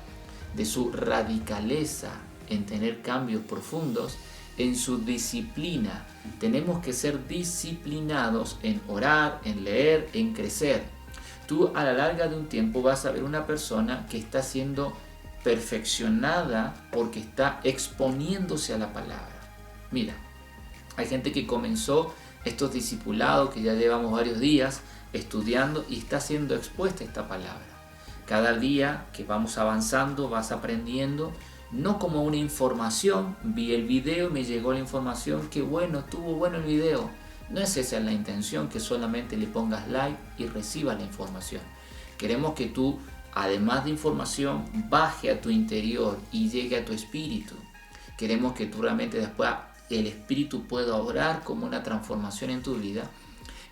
de su radicaleza en tener cambios profundos, en su disciplina. Tenemos que ser disciplinados en orar, en leer, en crecer. Tú a la larga de un tiempo vas a ver una persona que está siendo perfeccionada porque está exponiéndose a la palabra. Mira, hay gente que comenzó estos discipulados que ya llevamos varios días estudiando y está siendo expuesta a esta palabra. Cada día que vamos avanzando vas aprendiendo, no como una información, vi el video y me llegó la información, qué bueno, estuvo bueno el video. No es esa la intención, que solamente le pongas like y recibas la información. Queremos que tú, además de información, baje a tu interior y llegue a tu espíritu. Queremos que tú realmente después el espíritu pueda obrar como una transformación en tu vida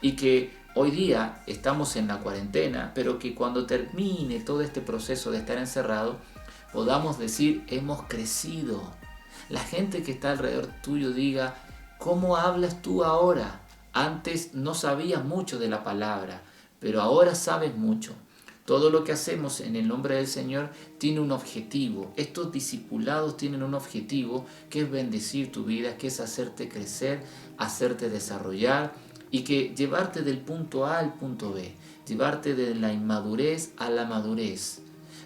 y que hoy día estamos en la cuarentena, pero que cuando termine todo este proceso de estar encerrado, podamos decir, hemos crecido. La gente que está alrededor tuyo diga, ¿cómo hablas tú ahora? Antes no sabías mucho de la palabra, pero ahora sabes mucho. Todo lo que hacemos en el nombre del Señor tiene un objetivo. Estos discipulados tienen un objetivo que es bendecir tu vida, que es hacerte crecer, hacerte desarrollar y que llevarte del punto A al punto B, llevarte de la inmadurez a la madurez.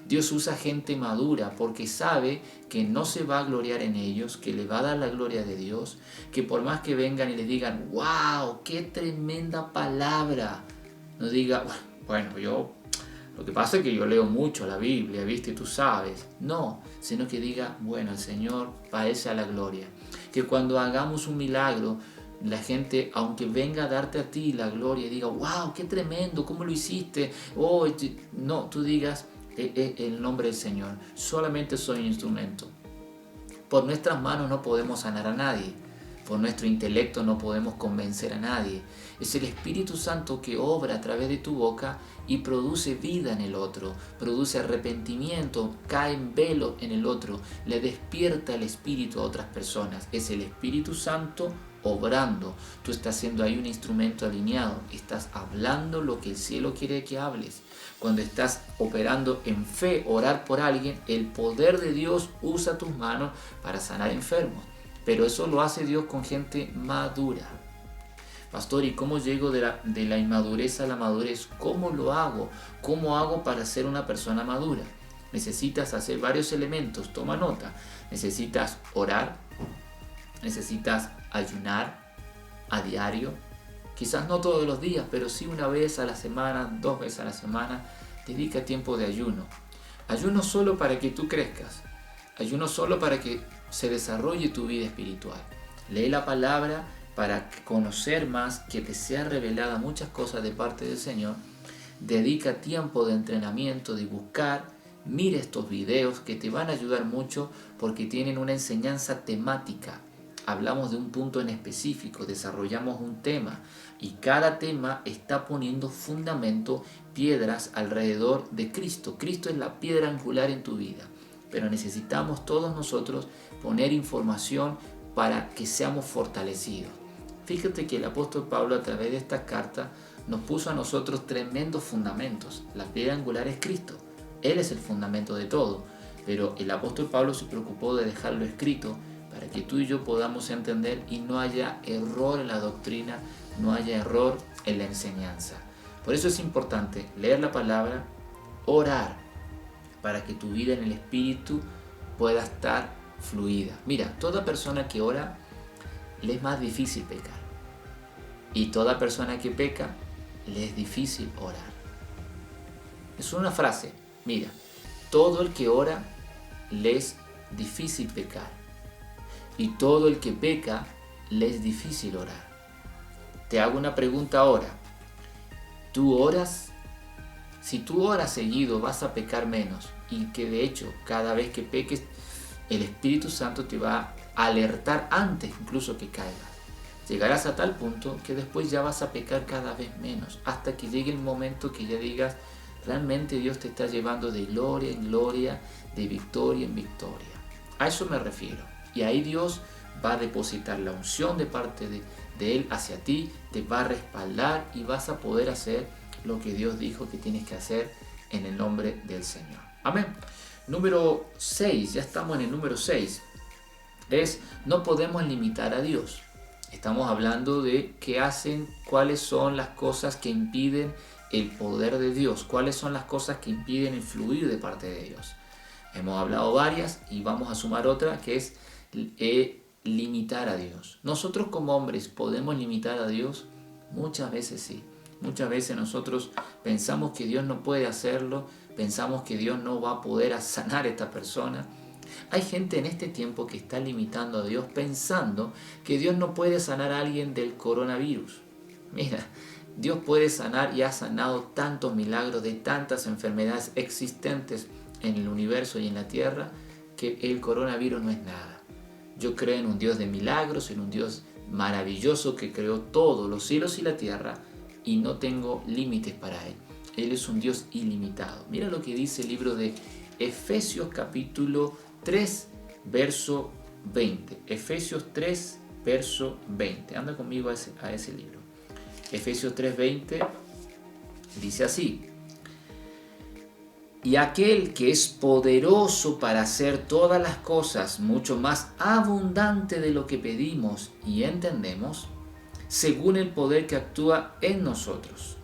Dios usa gente madura porque sabe que no se va a gloriar en ellos, que le va a dar la gloria de Dios, que por más que vengan y le digan, ¡wow! ¡Qué tremenda palabra! No diga, bueno, lo que pasa es que yo leo mucho la Biblia, ¿viste? Tú sabes. No, sino que diga, bueno, el Señor parece a la gloria. Que cuando hagamos un milagro, la gente, aunque venga a darte a ti la gloria, diga, wow, qué tremendo, ¿cómo lo hiciste? Oh, no, tú digas, el nombre del Señor, solamente soy un instrumento. Por nuestras manos no podemos sanar a nadie. Por nuestro intelecto no podemos convencer a nadie. Es el Espíritu Santo que obra a través de tu boca y produce vida en el otro, produce arrepentimiento, cae en velo en el otro, le despierta el espíritu a otras personas. Es el Espíritu Santo obrando. Tú estás siendo ahí un instrumento alineado, estás hablando lo que el cielo quiere que hables. Cuando estás operando en fe, orar por alguien, el poder de Dios usa tus manos para sanar enfermos. Pero eso lo hace Dios con gente madura. Pastor, ¿y cómo llego de la inmadurez a la madurez? ¿Cómo lo hago? ¿Cómo hago para ser una persona madura? Necesitas hacer varios elementos, toma nota. Necesitas orar, necesitas ayunar a diario. Quizás no todos los días, pero sí una vez a la semana, 2 veces a la semana. Dedica tiempo de ayuno. Ayuno solo para que tú crezcas. Ayuno solo para que se desarrolle tu vida espiritual. Lee la palabra para conocer más, que te sea revelada muchas cosas de parte del Señor. Dedica tiempo de entrenamiento, de buscar. Mira estos videos que te van a ayudar mucho porque tienen una enseñanza temática. Hablamos de un punto en específico, desarrollamos un tema y cada tema está poniendo fundamento, piedras alrededor de Cristo. Cristo es la piedra angular en tu vida. Pero necesitamos todos nosotros poner información para que seamos fortalecidos. Fíjate que el apóstol Pablo a través de esta carta nos puso a nosotros tremendos fundamentos. La piedra angular es Cristo. Él es el fundamento de todo. Pero el apóstol Pablo se preocupó de dejarlo escrito para que tú y yo podamos entender y no haya error en la doctrina, no haya error en la enseñanza. Por eso es importante leer la palabra, orar, para que tu vida en el Espíritu pueda estar fluida. Mira, toda persona que ora le es más difícil pecar. Y toda persona que peca le es difícil orar. Es una frase. Mira, todo el que ora le es difícil pecar. Y todo el que peca le es difícil orar. Te hago una pregunta ahora. ¿Tú oras Si tú oras seguido vas a pecar menos, y que de hecho cada vez que peques el Espíritu Santo te va a alertar antes incluso que caigas. Llegarás a tal punto que después ya vas a pecar cada vez menos, hasta que llegue el momento que ya digas, realmente Dios te está llevando de gloria en gloria, de victoria en victoria. A eso me refiero. Y ahí Dios va a depositar la unción de parte de Él hacia ti, te va a respaldar y vas a poder hacer lo que Dios dijo que tienes que hacer en el nombre del Señor. Amén. Número 6, ya estamos en el número 6, es no podemos limitar a Dios. Estamos hablando de qué hacen, cuáles son las cosas que impiden el poder de Dios, cuáles son las cosas que impiden el fluir de parte de Dios. Hemos hablado varias y vamos a sumar otra que es limitar a Dios. Nosotros como hombres podemos limitar a Dios, muchas veces sí. Muchas veces nosotros pensamos que Dios no puede hacerlo, pensamos que Dios no va a poder sanar a esta persona. Hay gente en este tiempo que está limitando a Dios pensando que Dios no puede sanar a alguien del coronavirus. Mira, Dios puede sanar y ha sanado tantos milagros de tantas enfermedades existentes en el universo y en la tierra que el coronavirus no es nada. Yo creo en un Dios de milagros, en un Dios maravilloso que creó todos los cielos y la tierra y no tengo límites para Él. Él es un Dios ilimitado. Mira lo que dice el libro de Efesios capítulo 3, verso 20. Efesios 3, verso 20. Anda conmigo a ese libro. Efesios 3, 20 dice así: y aquel que es poderoso para hacer todas las cosas mucho más abundante de lo que pedimos y entendemos, según el poder que actúa en nosotros.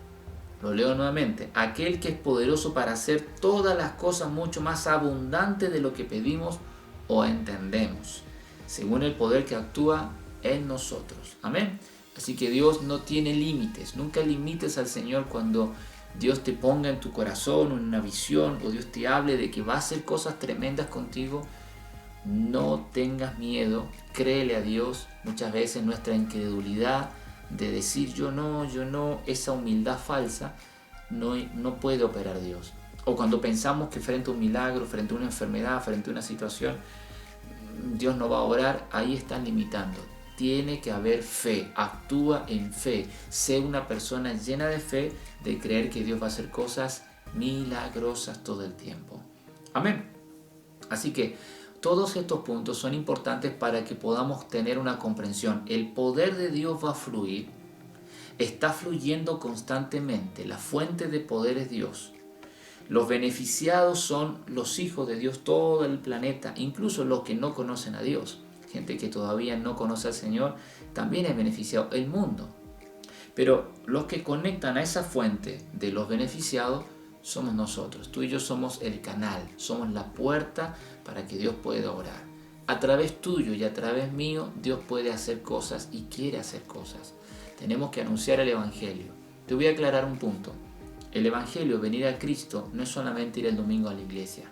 Lo leo nuevamente. Aquel que es poderoso para hacer todas las cosas mucho más abundante de lo que pedimos o entendemos, según el poder que actúa en nosotros. Amén. Así que Dios no tiene límites. Nunca limites al Señor cuando Dios te ponga en tu corazón una visión o Dios te hable de que va a hacer cosas tremendas contigo. No tengas miedo, créele a Dios. Muchas veces nuestra incredulidad de decir yo no, esa humildad falsa no puede operar Dios. O cuando pensamos que frente a un milagro, frente a una enfermedad, frente a una situación, Dios no va a obrar, ahí están limitando. Tiene que haber fe, actúa en fe, sé una persona llena de fe, de creer que Dios va a hacer cosas milagrosas todo el tiempo. Amén. Así que todos estos puntos son importantes para que podamos tener una comprensión. El poder de Dios va a fluir, está fluyendo constantemente, la fuente de poder es Dios. Los beneficiados son los hijos de Dios, todo el planeta, incluso los que no conocen a Dios. Gente que todavía no conoce al Señor, también es beneficiado el mundo. Pero los que conectan a esa fuente de los beneficiados somos nosotros. Tú y yo somos el canal, somos la puerta para que Dios pueda obrar. A través tuyo y a través mío, Dios puede hacer cosas y quiere hacer cosas. Tenemos que anunciar el Evangelio. Te voy a aclarar un punto. El Evangelio, venir a Cristo, no es solamente ir el domingo a la iglesia.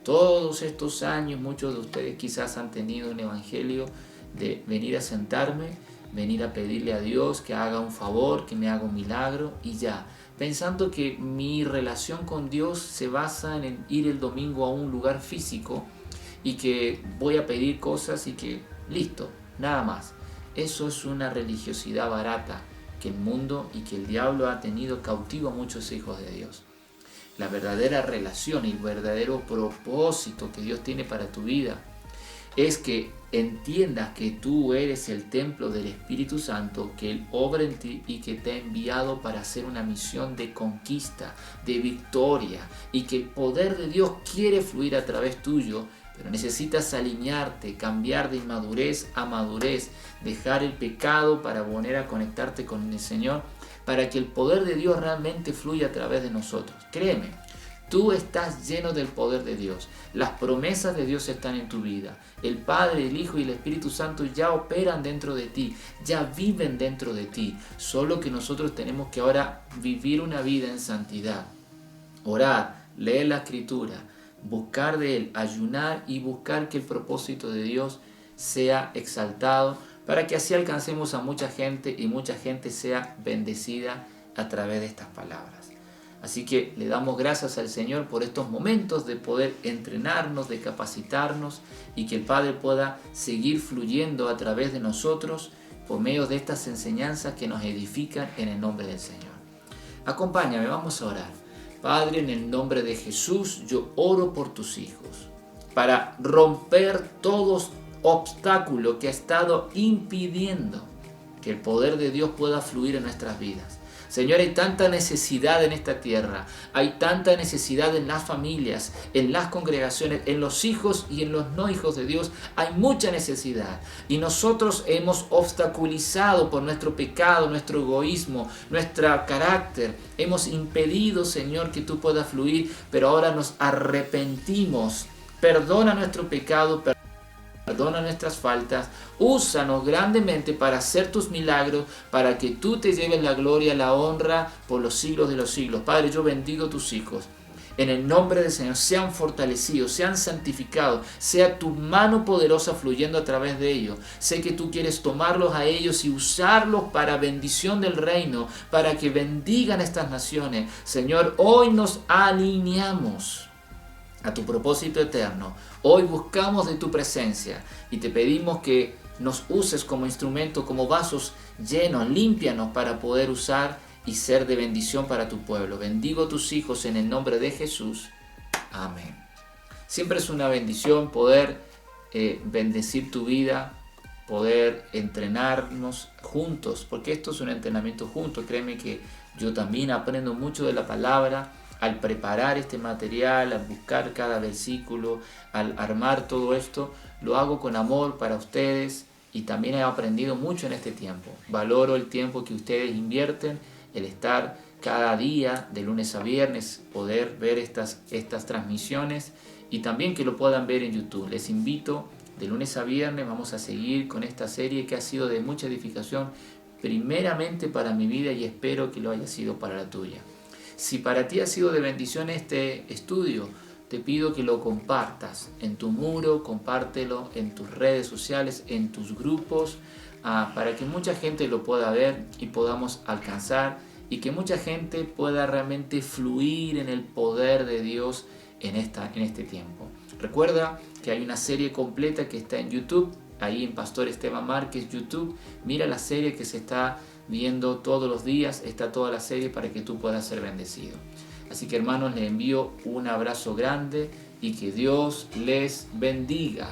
Todos estos años, muchos de ustedes quizás han tenido un evangelio de venir a sentarme, venir a pedirle a Dios que haga un favor, que me haga un milagro y ya. Pensando que mi relación con Dios se basa en ir el domingo a un lugar físico y que voy a pedir cosas y que listo, nada más. Eso es una religiosidad barata que el mundo y que el diablo ha tenido cautivo a muchos hijos de Dios. La verdadera relación y el verdadero propósito que Dios tiene para tu vida es que entiendas que tú eres el templo del Espíritu Santo, que Él obra en ti y que te ha enviado para hacer una misión de conquista, de victoria, y que el poder de Dios quiere fluir a través tuyo, pero necesitas alinearte, cambiar de inmadurez a madurez, dejar el pecado para volver a conectarte con el Señor, para que el poder de Dios realmente fluya a través de nosotros. Créeme, tú estás lleno del poder de Dios. Las promesas de Dios están en tu vida. El Padre, el Hijo y el Espíritu Santo ya operan dentro de ti, ya viven dentro de ti. Solo que nosotros tenemos que ahora vivir una vida en santidad. Orar, leer la Escritura, buscar de Él, ayunar y buscar que el propósito de Dios sea exaltado, para que así alcancemos a mucha gente y mucha gente sea bendecida a través de estas palabras. Así que le damos gracias al Señor por estos momentos de poder entrenarnos, de capacitarnos y que el Padre pueda seguir fluyendo a través de nosotros por medio de estas enseñanzas que nos edifican en el nombre del Señor. Acompáñame, vamos a orar. Padre, en el nombre de Jesús, yo oro por tus hijos para romper todo obstáculo que ha estado impidiendo que el poder de Dios pueda fluir en nuestras vidas. Señor, hay tanta necesidad en esta tierra, hay tanta necesidad en las familias, en las congregaciones, en los hijos y en los no hijos de Dios, hay mucha necesidad. Y nosotros hemos obstaculizado por nuestro pecado, nuestro egoísmo, nuestro carácter, hemos impedido, Señor, que tú puedas fluir, pero ahora nos arrepentimos. Perdona nuestro pecado, perdona nuestras faltas, úsanos grandemente para hacer tus milagros, para que tú te lleves la gloria, la honra por los siglos de los siglos. Padre, yo bendigo a tus hijos. En el nombre del Señor, sean fortalecidos, sean santificados, sea tu mano poderosa fluyendo a través de ellos. Sé que tú quieres tomarlos a ellos y usarlos para bendición del reino, para que bendigan estas naciones. Señor, hoy nos alineamos a tu propósito eterno. Hoy buscamos de tu presencia y te pedimos que nos uses como instrumento, como vasos llenos, límpianos para poder usar y ser de bendición para tu pueblo. Bendigo a tus hijos en el nombre de Jesús. Amén. Siempre es una bendición poder bendecir tu vida, poder entrenarnos juntos, porque esto es un entrenamiento juntos. Créeme que yo también aprendo mucho de la palabra al preparar este material, al buscar cada versículo, al armar todo esto. Lo hago con amor para ustedes y también he aprendido mucho en este tiempo. Valoro el tiempo que ustedes invierten, el estar cada día, de lunes a viernes, poder ver estas transmisiones y también que lo puedan ver en YouTube. Les invito, de lunes a viernes vamos a seguir con esta serie que ha sido de mucha edificación, primeramente para mi vida y espero que lo haya sido para la tuya. Si para ti ha sido de bendición este estudio, te pido que lo compartas en tu muro, compártelo en tus redes sociales, en tus grupos, para que mucha gente lo pueda ver y podamos alcanzar y que mucha gente pueda realmente fluir en el poder de Dios en este tiempo. Recuerda que hay una serie completa que está en YouTube, ahí en Pastor Esteban Márquez YouTube. Mira la serie que se está viendo todos los días, está toda la serie para que tú puedas ser bendecido. Así que hermanos, les envío un abrazo grande y que Dios les bendiga.